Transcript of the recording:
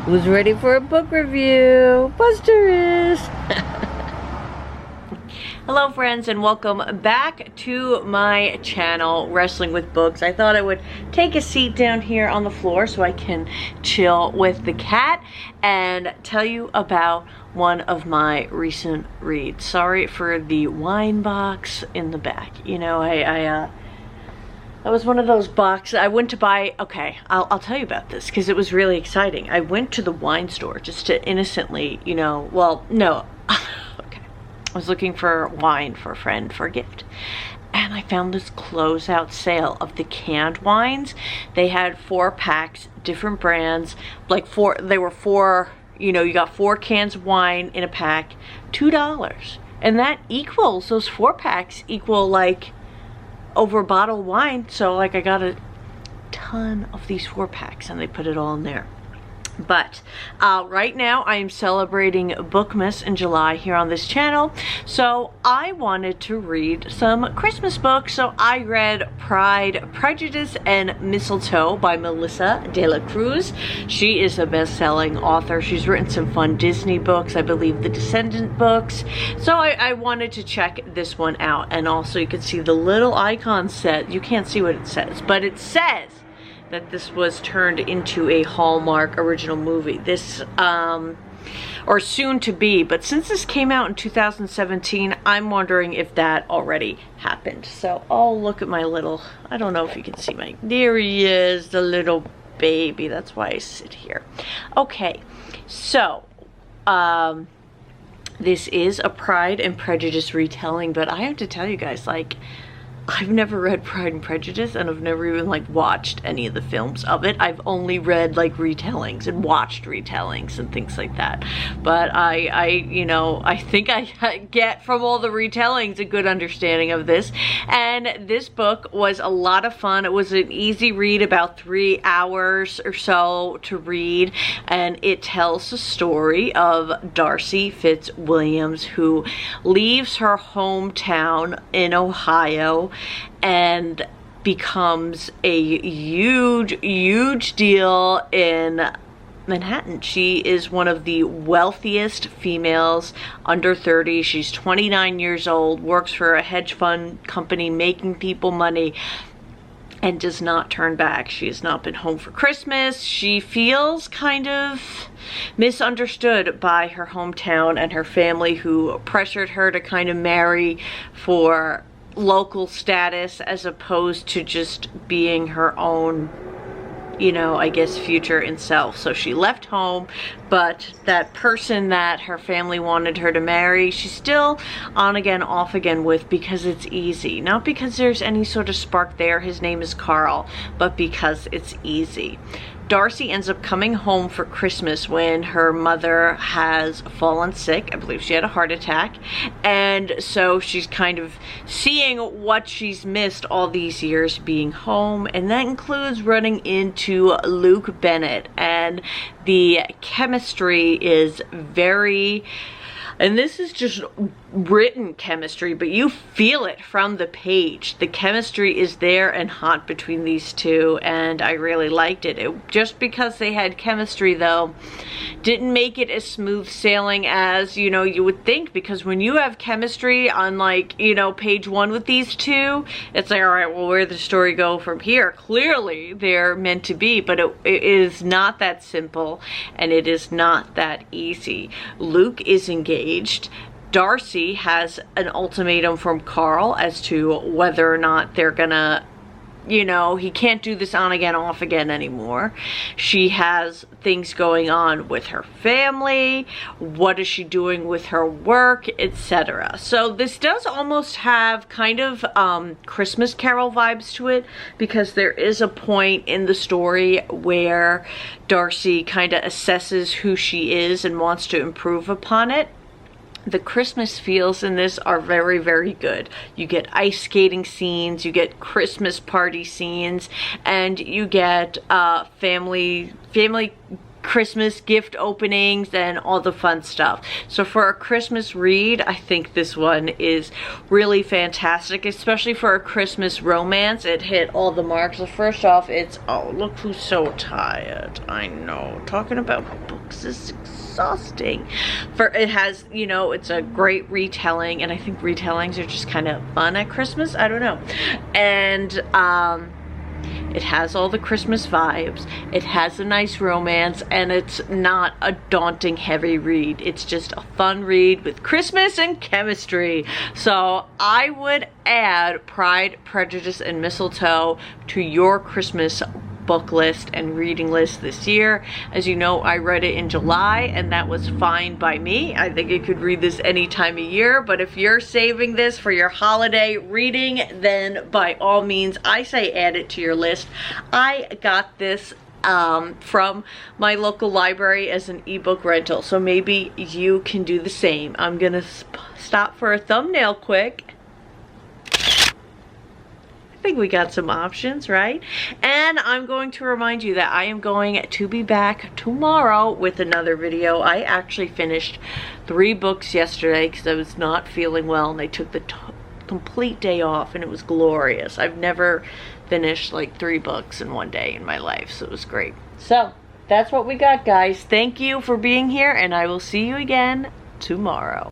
Who's ready for a book review? Buster is! Hello friends, and welcome back to my channel, Wrestling with Books. I thought I would take a seat down here on the floor so I can chill with the cat and tell you about one of my recent reads. Sorry for the wine box in the back. You know, that was one of those boxes I went to buy. Okay, I'll tell you about this because it was really exciting. I went to the wine store just to innocently, you know, well, no. Okay. I was looking for wine for a friend for a gift. And I found this closeout sale of the canned wines. They had 4 packs, different brands, like they were 4, you know, you got 4 cans of wine in a pack, $2. And that equals, those 4 packs equal like over a bottle of wine. So like I got a ton of these 4 packs and they put it all in there. But right now I am celebrating Bookmas in July here on this channel, so I wanted to read some Christmas books. So I read Prejudice and Mistletoe by Melissa de la Cruz. She is a best-selling author. She's written some fun Disney books, I believe the Descendant books. So I wanted to check this one out, and also you can see the little icon set. You can't see what it says, but it says that this was turned into a Hallmark original movie. This, or soon to be, but since this came out in 2017, I'm wondering if that already happened. So I'll look at my little, I don't know if you can see there he is, the little baby. That's why I sit here. Okay, so, this is a Pride and Prejudice retelling, but I have to tell you guys, like, I've never read Pride and Prejudice, and I've never even like watched any of the films of it. I've only read like retellings and watched retellings and things like that. But you know, I think I get from all the retellings a good understanding of this. And this book was a lot of fun. It was an easy read, about 3 hours or so to read. And it tells the story of Darcy Fitzwilliams, who leaves her hometown in Ohio and becomes a huge deal in Manhattan. She is one of the wealthiest females under 30. She's 29 years old, works for a hedge fund company, making people money, and does not turn back. She has not been home for Christmas. She feels kind of misunderstood by her hometown and her family, who pressured her to kind of marry for local status as opposed to just being her own, you know, I guess future in self. So she left home, but that person that her family wanted her to marry, she's still on again, off again with, because it's easy. Not because there's any sort of spark there. His name is Carl, but because it's easy. Darcy ends up coming home for Christmas when her mother has fallen sick. I believe she had a heart attack. And so she's kind of seeing what she's missed all these years being home. And that includes running into Luke Bennett. And the chemistry is very... And this is just written chemistry, but you feel it from the page. The chemistry is there and hot between these two, and I really liked it. Just because they had chemistry, though, didn't make it as smooth sailing as, you know, you would think, because when you have chemistry on, like, you know, page 1 with these two, it's like, all right, well, where does the story go from here? Clearly, they're meant to be, but it is not that simple, and it is not that easy. Luke is engaged. Darcy has an ultimatum from Carl as to whether or not they're gonna, you know, he can't do this on again, off again anymore. She has things going on with her family. What is she doing with her work, etc. So this does almost have kind of Christmas Carol vibes to it, because there is a point in the story where Darcy kind of assesses who she is and wants to improve upon it. The Christmas feels in this are very, very good. You get ice skating scenes, you get Christmas party scenes, and you get family Christmas gift openings and all the fun stuff. So for a Christmas read, I think this one is really fantastic, especially for a Christmas romance. It hit all the marks. So first off, it's, oh, look who's so tired. I know, talking about books is exhausting. It has, you know, it's a great retelling, and I think retellings are just kind of fun at Christmas. I don't know. And it has all the Christmas vibes. It has a nice romance, and it's not a daunting heavy read. It's just a fun read with Christmas and chemistry. So I would add Pride, Prejudice, and Mistletoe to your Christmas book list and reading list this year. As you know, I read it in July, and that was fine by me. I think you could read this any time of year, but if you're saving this for your holiday reading, then by all means, I say add it to your list. I got this from my local library as an ebook rental, so maybe you can do the same. I'm gonna stop for a thumbnail quick. I think we got some options, right? And I'm going to remind you that I am going to be back tomorrow with another video. I actually finished 3 books yesterday because I was not feeling well, and I took the complete day off, and it was glorious. I've never finished like 3 books in one day in my life, so it was great. So that's what we got, guys. Thank you for being here, and I will see you again tomorrow.